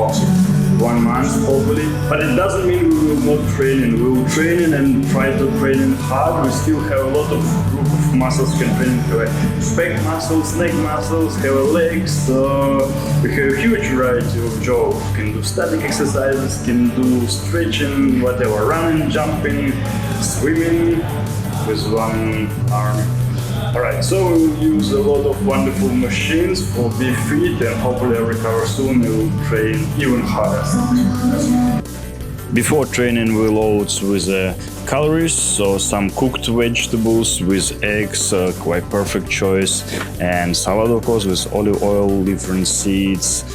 for 1 month probably, but it doesn't mean we will not training. We will training and try to training hard. We still have a lot of group of muscles can train. We have back muscles, neck muscles, have legs. So we have a huge variety of jobs. Can do static exercises, can do stretching, whatever, running, jumping, swimming with one arm. Alright, so we'll use a lot of wonderful machines for be fit and hopefully I'll recover soon. We'll train even harder. Before training we load with calories, so some cooked vegetables with eggs, quite perfect choice, and salad of course with olive oil, different seeds,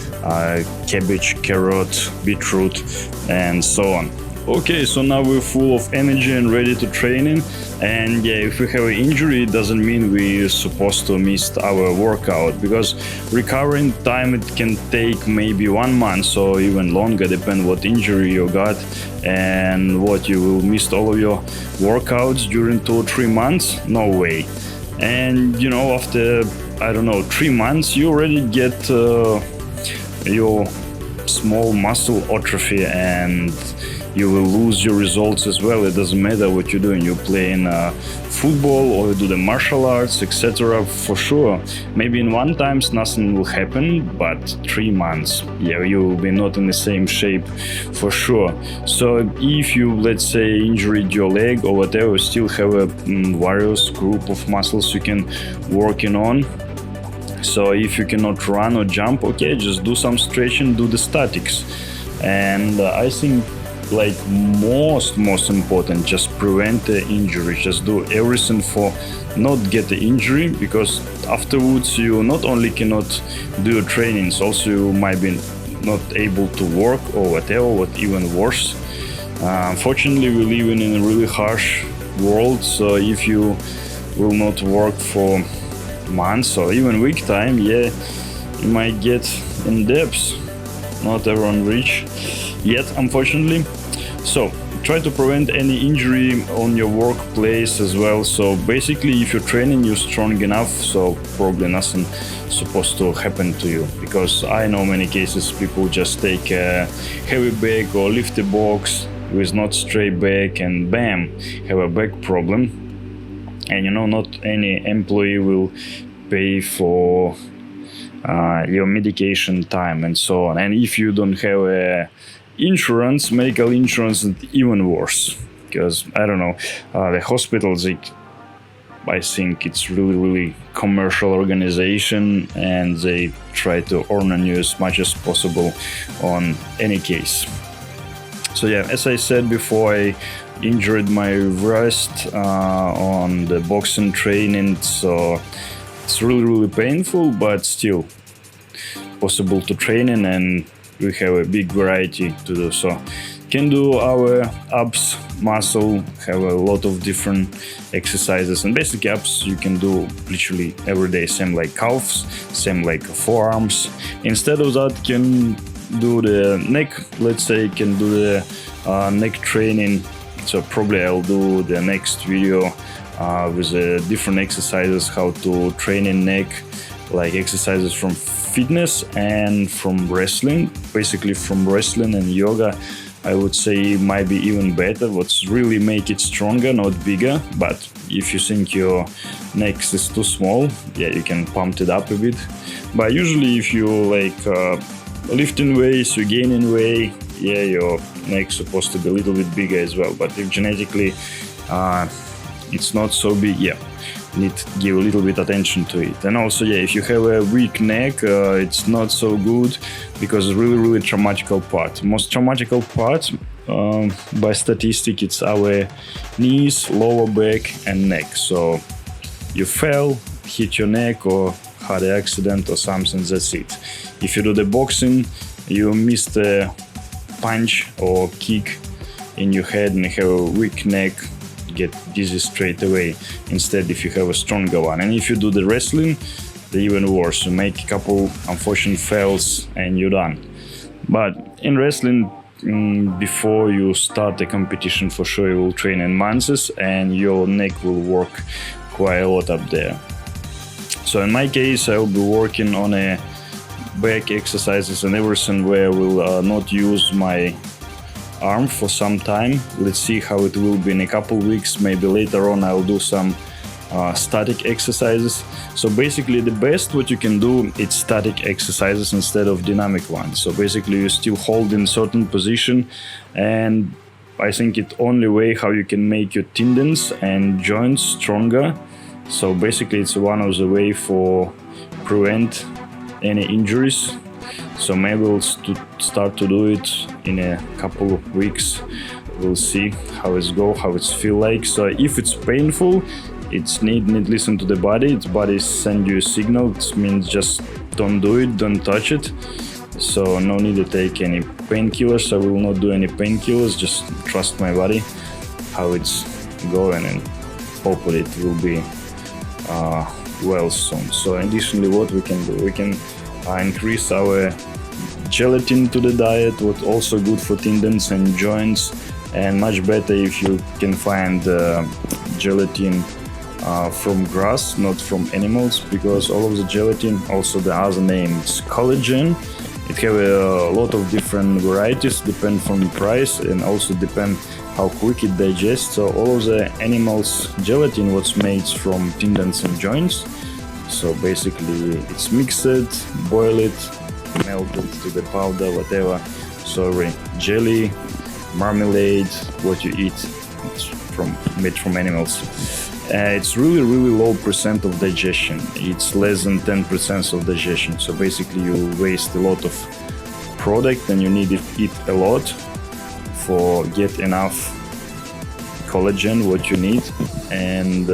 cabbage, carrot, beetroot, and so on. Okay, so now we're full of energy and ready to training. And yeah, if we have an injury, it doesn't mean we're supposed to miss our workout, because recovering time, it can take maybe 1 month or even longer, depending what injury you got and what you will miss all of your workouts during 2 or 3 months. No way. And you know, after, I don't know, 3 months, you already get your small muscle atrophy and you will lose your results as well. It doesn't matter what you're doing. You're playing football or you do the martial arts, etc. For sure. Maybe in 1 time nothing will happen, but 3 months, yeah, you will be not in the same shape for sure. So if you, let's say, injured your leg or whatever, you still have a various group of muscles you can working on. So if you cannot run or jump, okay, just do some stretching, do the statics. And I think like most important, just prevent the injury, just do everything for not get the injury, because afterwards you not only cannot do your trainings, also you might be not able to work or whatever, what even worse. Unfortunately we live in a really harsh world, so if you will not work for months or even week time, yeah, you might get in debts. Not everyone rich yet, unfortunately. So try to prevent any injury on your workplace as well. So basically, if you're training, you're strong enough, so probably nothing supposed to happen to you. Because I know many cases people just take a heavy bag or lift a box with not straight back and bam, have a back problem. And you know, not any employee will pay for your medication time and so on. And if you don't have a insurance, medical insurance, is even worse, because I don't know, the hospitals, I think it's really commercial organization, and they try to earn on you as much as possible on any case. So yeah, as I said before, I injured my wrist on the boxing training, so it's really painful, but still possible to train in, and we have a big variety to do. So can do our abs muscle, have a lot of different exercises, and basic abs you can do literally every day, same like calves, same like forearms. Instead of that, can do the neck, let's say, can do the neck training. So probably I'll do the next video with different exercises, how to train in neck, like exercises from fitness and from wrestling. Basically from wrestling and yoga, I would say might be even better. What's really make it stronger, not bigger. But if you think your neck is too small, yeah, you can pump it up a bit. But usually if you like lifting weights, you're gaining weight, yeah, your neck's supposed to be a little bit bigger as well. But if genetically it's not so big, yeah, need to give a little bit attention to it. And also, yeah, if you have a weak neck, it's not so good, because it's really traumatical part. Most traumatical part by statistic, it's our knees, lower back and neck. So you fell, hit your neck or had an accident or something, that's it. If you do the boxing, you missed a punch or kick in your head and you have a weak neck, get dizzy straight away. Instead, if you have a stronger one. And if you do the wrestling, they're even worse. You make a couple unfortunate fails and you're done. But in wrestling, before you start the competition, for sure you will train in months and your neck will work quite a lot up there. So in my case, I will be working on a back exercises and everything where I will not use my arm for some time. Let's see how it will be in a couple weeks. Maybe later on I'll do some static exercises. So basically the best what you can do is static exercises instead of dynamic ones. So basically you still hold in certain position, and I think it's only way how you can make your tendons and joints stronger. So basically it's one of the way for prevent any injuries. So maybe we'll start to do it in a couple of weeks. We'll see how it's go, how it's feel like. So if it's painful, it's need listen to the body. Its body send you a signal. It means just don't do it, don't touch it. So no need to take any painkillers. I will not do any painkillers. Just trust my body, how it's going, and hopefully it will be well soon. So additionally, what we can do, we can increase our gelatin to the diet, what also good for tendons and joints, and much better if you can find gelatin from grass, not from animals, because all of the gelatin, also the other name is collagen. It have a lot of different varieties, depend from the price, and also depend how quick it digests. So all of the animals gelatin what's made from tendons and joints. So basically it's mixed, boil it, melt it to the powder, whatever. So jelly, marmalade, what you eat, it's made from animals. It's really low percent of digestion. It's less than 10% of digestion. So basically you waste a lot of product, and you need to eat a lot for get enough collagen what you need. And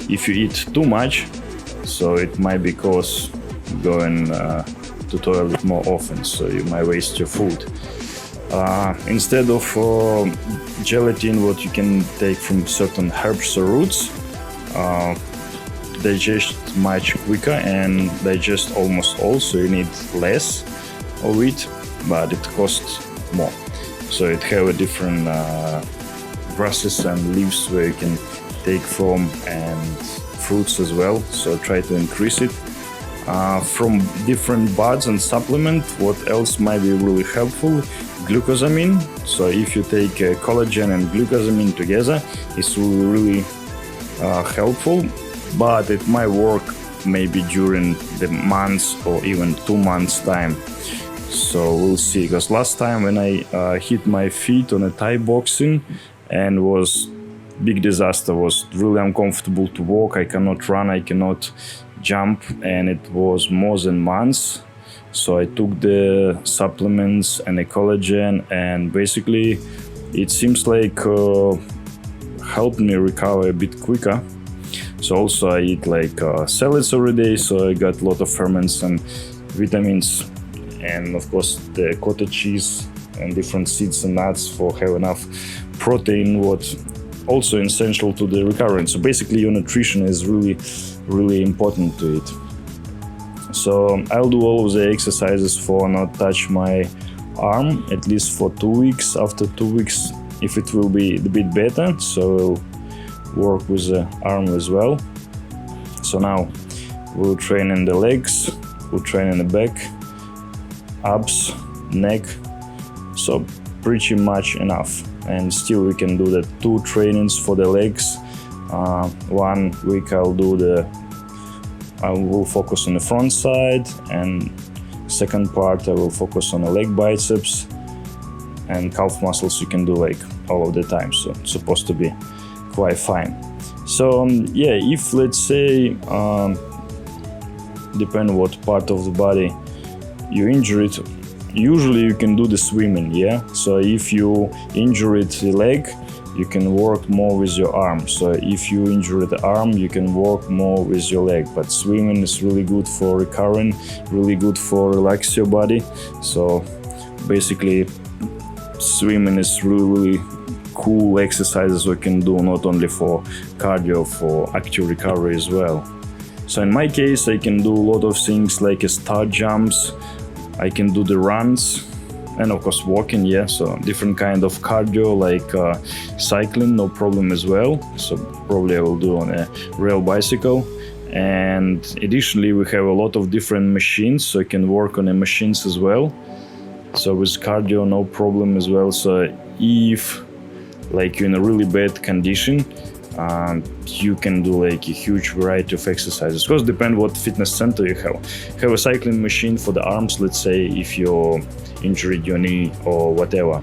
if you eat too much, so it might be cause going to toilet more often, so you might waste your food. Instead of gelatin, what you can take from certain herbs or roots, digest much quicker and digest almost all, so you need less of it, but it costs more. So it have a different grasses and leaves where you can take from, and fruits as well, so try to increase it. From different buds and supplement, what else might be really helpful? Glucosamine. So if you take collagen and glucosamine together, it's really helpful, but it might work maybe during the months or even 2 months time. So we'll see, because last time when I hit my feet on a Thai boxing, and was big disaster, was really uncomfortable to walk. I cannot run, I cannot jump, and it was more than months. So I took the supplements and the collagen, and basically it seems like helped me recover a bit quicker. So also I eat like salads every day, so I got a lot of ferments and vitamins, and of course the cottage cheese and different seeds and nuts for have enough protein, what also essential to the recovery. So basically your nutrition is really important to it. So I'll do all of the exercises for not touch my arm at least for 2 weeks. After 2 weeks, if it will be a bit better, so we'll work with the arm as well. So now we'll train in the legs, we'll train in the back, abs, neck, so pretty much enough. And still we can do the 2 trainings for the legs. 1 week I will focus on the front side, and second part I will focus on the leg biceps, and calf muscles you can do like all of the time, so it's supposed to be quite fine. So yeah, if let's say depend on what part of the body you injure it, usually you can do the swimming, yeah. So if you injure the leg, you can work more with your arm. So if you injure the arm, you can work more with your leg. But swimming is really good for recovering, really good for relax your body. So basically swimming is really cool exercises we can do, not only for cardio, for active recovery as well. So in my case, I can do a lot of things like star jumps, I can do the runs, and of course walking, yeah. So different kind of cardio like cycling, no problem as well. So probably I will do on a rail bicycle. And additionally, we have a lot of different machines, so you can work on the machines as well. So with cardio, no problem as well. So if like you're in a really bad condition, you can do like a huge variety of exercises. Of course, depend what fitness center you have. Have a cycling machine for the arms, let's say, if you're injured your knee or whatever.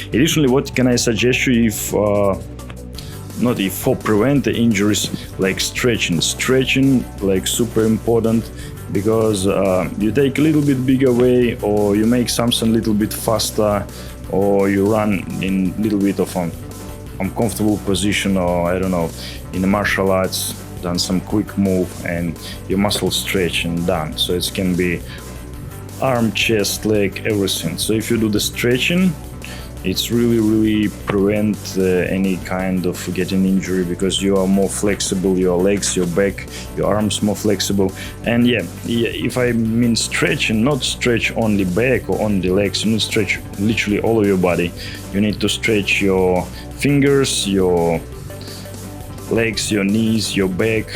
Additionally, what can I suggest you for prevent the injuries, like stretching like super important, because you take a little bit bigger way, or you make something a little bit faster, or you run in a little bit of an uncomfortable position, or I don't know, in the martial arts, done some quick move and your muscle stretch and done. So it can be arm, chest, leg, everything. So if you do the stretching, it's really prevent any kind of getting injury, because you are more flexible, your legs, your back, your arms more flexible. And yeah, if I mean stretching, not stretch only back or only legs, you need to stretch literally all of your body. You need to stretch your fingers, your legs, your knees, your back,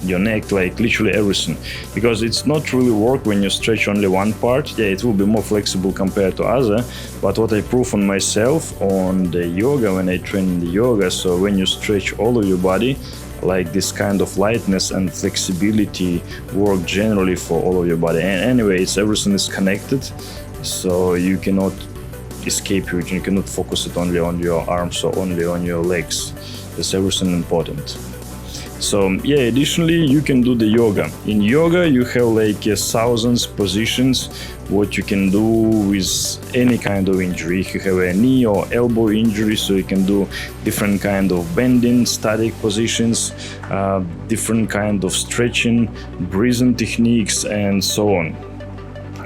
your neck, like literally everything, because it's not really work when you stretch only one part. Yeah, it will be more flexible compared to other, but what I prove on myself on the yoga, when I train in the yoga, so when you stretch all of your body, like this kind of lightness and flexibility work generally for all of your body. And anyway, everything is connected, so you cannot escape it. You cannot focus it only on your arms or only on your legs. That's everything important. So yeah, additionally, you can do the yoga. In yoga, you have like thousands positions what you can do with any kind of injury. If you have a knee or elbow injury, so you can do different kind of bending, static positions, different kind of stretching, breathing techniques, and so on.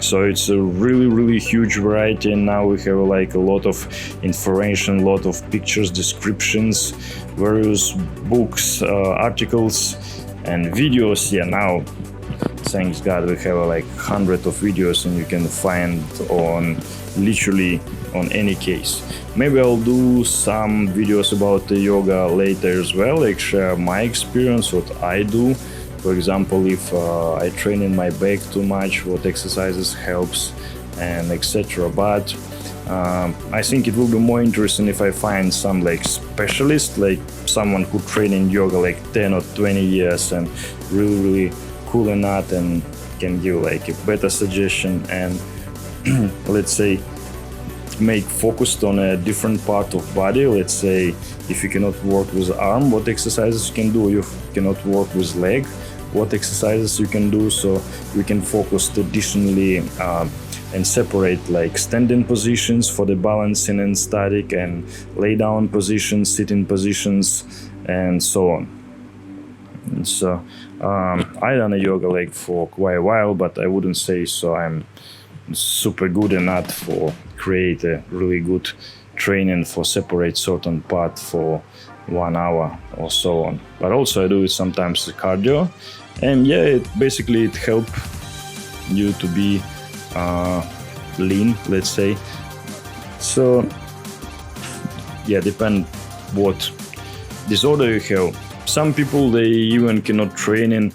So it's a really huge variety, and now we have like a lot of information, a lot of pictures, descriptions, various books, articles, and videos. Yeah, now thanks God we have like hundreds of videos, and you can find on literally on any case. Maybe I'll do some videos about the yoga later as well, like share my experience, what I do. For example, if I train in my back too much, what exercises helps, and etc. But I think it will be more interesting if I find some like specialist, like someone who train in yoga like 10 or 20 years and really cool in that, and can give like a better suggestion, and let's say make focused on a different part of body. Let's say if you cannot work with arm, what exercises you can do. You cannot work with leg, what exercises you can do. So we can focus additionally and separate like standing positions for the balancing and static, and lay down positions, sitting positions, and so on. And so I done a yoga like for quite a while, but I wouldn't say so I'm super good enough for create a really good training for separate certain part for 1 hour or so on. But also I do it sometimes the cardio, and yeah, it help you to be lean, let's say. So yeah, depend what disorder you have. Some people, they even cannot train in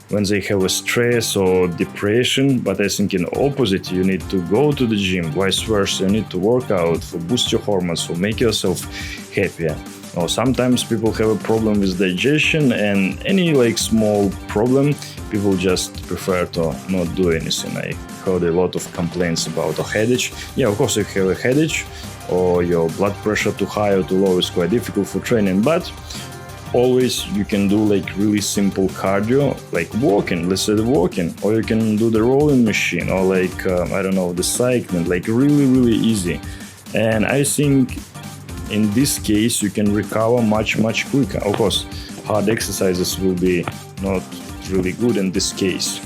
when they have a stress or depression, but I think in opposite, you need to go to the gym, vice versa, you need to work out for boost your hormones, for make yourself happier. Or sometimes people have a problem with digestion, and any like small problem, people just prefer to not do anything. I heard a lot of complaints about a headache. Yeah, of course, if you have a headache or your blood pressure too high or too low, it's quite difficult for training, but always you can do like really simple cardio, like walking, let's say the walking, or you can do the rolling machine, or like I don't know, the cycling, like really easy. And I think in this case you can recover much quicker. Of course, hard exercises will be not really good in this case.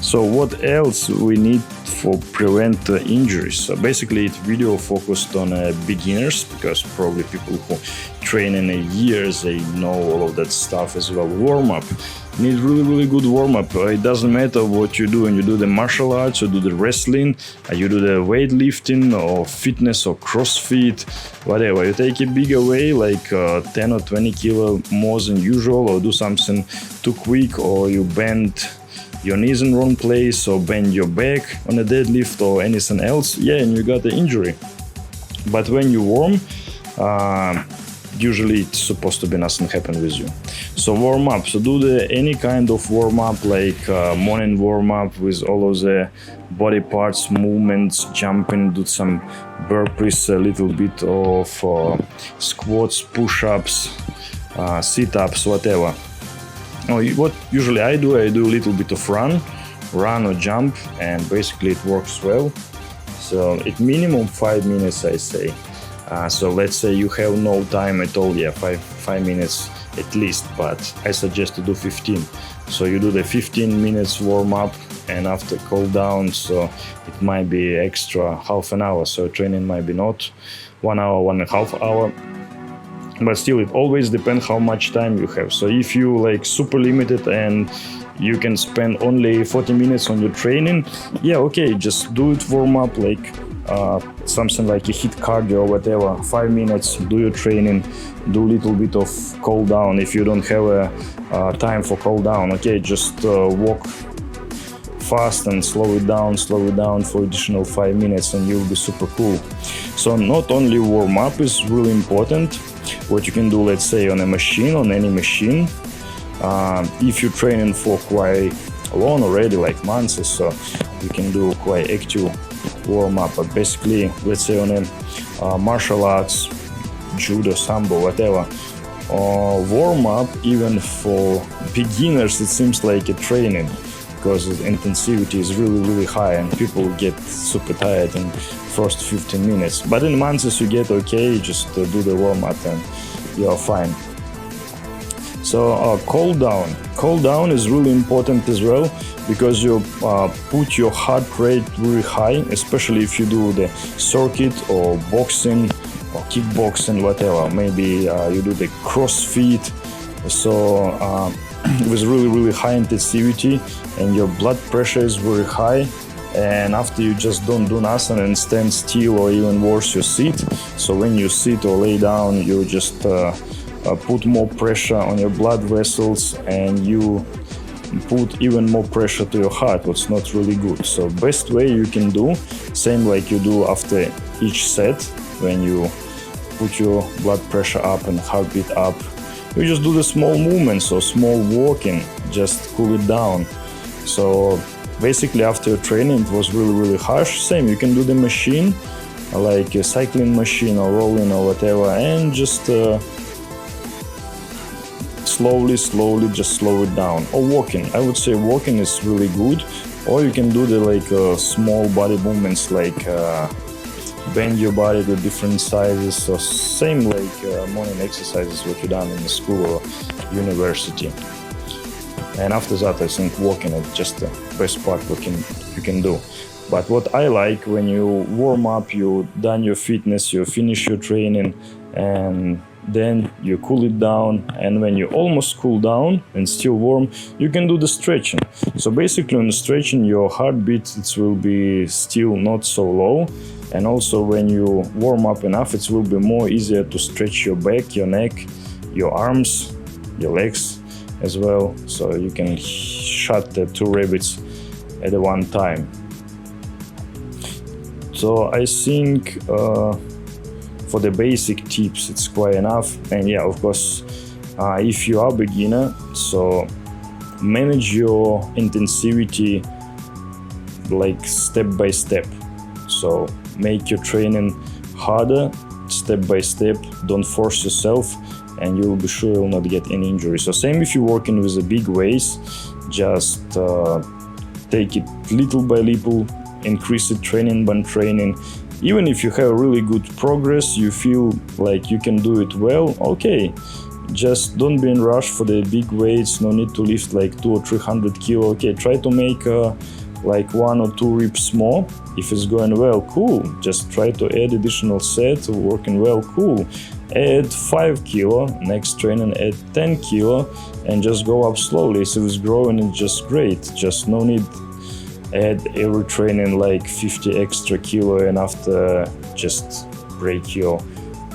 So what else we need for prevent injuries? So basically it's video focused on beginners, because probably people who train in a year, they know all of that stuff as well. Warm up, need really good warm-up. It doesn't matter what you do, when you do the martial arts, you do the wrestling, you do the weightlifting or fitness or CrossFit, whatever. You take a bigger weight, like 10 or 20 kilo more than usual, or do something too quick, or you bend your knees in wrong place, or bend your back on a deadlift or anything else, yeah, and you got the injury. But when you warm, usually it's supposed to be nothing happen with you. So warm up, so do any kind of warm up, like morning warm up with all of the body parts, movements, jumping, do some burpees, a little bit of squats, push-ups, sit-ups, whatever. What usually I do a little bit of run or jump, and basically it works well. So at minimum 5 minutes, I say. So let's say you have no time at all, yeah, 5 minutes at least, but I suggest to do 15. So you do the 15 minutes warm up, and after cool down, so it might be extra half an hour. So training might be not 1 hour, 1.5 hours. But still, it always depends how much time you have. So if you like super limited and you can spend only 40 minutes on your training, yeah, okay, just do it warm up, like something like a HIIT cardio or whatever, 5 minutes, do your training, do a little bit of cool down. If you don't have a time for cool down, okay, just walk fast and slow it down for additional 5 minutes, and you'll be super cool. So not only warm up is really important, what you can do, let's say on a machine, on any machine, if you're training for quite long already, like months or so, you can do quite active warm up. But basically, let's say on a martial arts, judo, sambo, whatever, warm up, even for beginners, it seems like a training, because the intensity is really high and people get super tired in first 15 minutes. But in months you get okay, just do the warm up and you're fine. So cool down is really important as well, because you put your heart rate really high, especially if you do the circuit or boxing or kickboxing, whatever. Maybe you do the CrossFit, so with really high intensity, and your blood pressure is very high, and after you just don't do nothing and stand still, or even worse, you sit. So when you sit or lay down, you just put more pressure on your blood vessels, and you put even more pressure to your heart, what's not really good. So best way you can do, same like you do after each set, when you put your blood pressure up and heartbeat up, you just do the small movements or small walking, just cool it down. So basically after your training it was really harsh, same, you can do the machine, like a cycling machine or rolling or whatever, and just slowly just slow it down. Or walking, I would say walking is really good. Or you can do the like small body movements, like bend your body to different sizes, so same like morning exercises what you done in the school or university. And after that, I think walking is just the best part what you can do. But what I like, when you warm up, you done your fitness, you finish your training, and then you cool it down, and when you almost cool down and still warm, you can do the stretching. So basically on the stretching, your heartbeat, it will be still not so low, and also when you warm up enough, it will be more easier to stretch your back, your neck, your arms, your legs as well, so you can shut the two rabbits at one time. So I think for the basic tips it's quite enough. And yeah, of course, if you are beginner, so manage your intensity like step by step. So make your training harder step by step, don't force yourself, and you'll be sure you'll not get any injury. So same if you're working with a big weights, just take it little by little, increase it training by training. Even if you have really good progress, you feel like you can do it well, okay, just don't be in rush for the big weights, no need to lift like 200 or 300 kilo, okay, try to make like 1 or 2 reps more. If it's going well, cool, just try to add additional set, working well, cool. Add 5 kilo, next training add 10 kilo, and just go up slowly. So it's growing, it's just great. Just no need add every training like 50 extra kilo and after just break your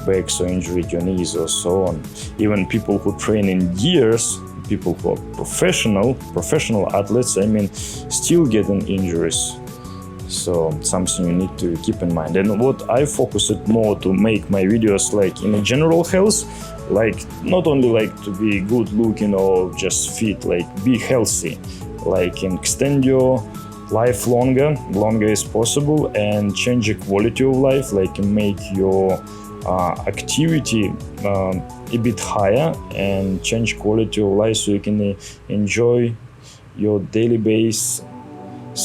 backs or injure your knees or so on. Even people who train in years, people who are professional athletes, I mean, still getting injuries. So something you need to keep in mind. And what I focus it more to make my videos like in a general health, like not only like to be good looking or just fit, like be healthy, like extend your life longer as possible, and change the quality of life, like make your activity a bit higher and change quality of life so you can enjoy your daily base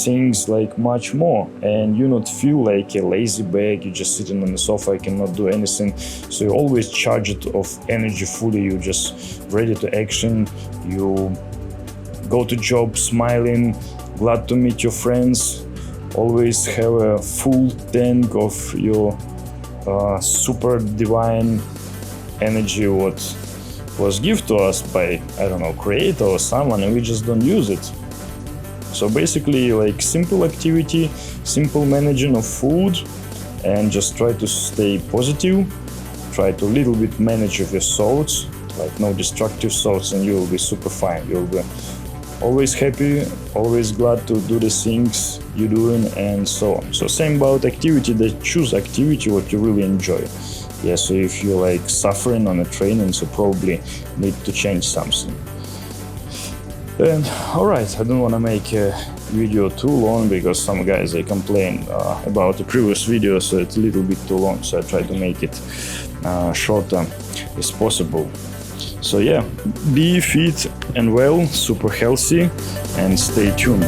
things like much more, and you not feel like a lazy bag, you're just sitting on the sofa, you cannot do anything. So you always charge it of energy fully, you just ready to action, you go to job smiling, glad to meet your friends, always have a full tank of your super divine energy what was given to us by, I don't know, creator or someone, and we just don't use it. So basically like simple activity, simple managing of food, and just try to stay positive, try to little bit manage of your thoughts, like no destructive thoughts, and you will be super fine. You'll be always happy, always glad to do the things you're doing, and so on. So same about activity, that choose activity what you really enjoy. Yeah, so if you're like suffering on a training, so probably need to change something. And alright, I don't want to make a video too long because some guys they complain about the previous video, so it's a little bit too long, so I try to make it shorter as possible. So yeah, be fit and well, super healthy, and stay tuned.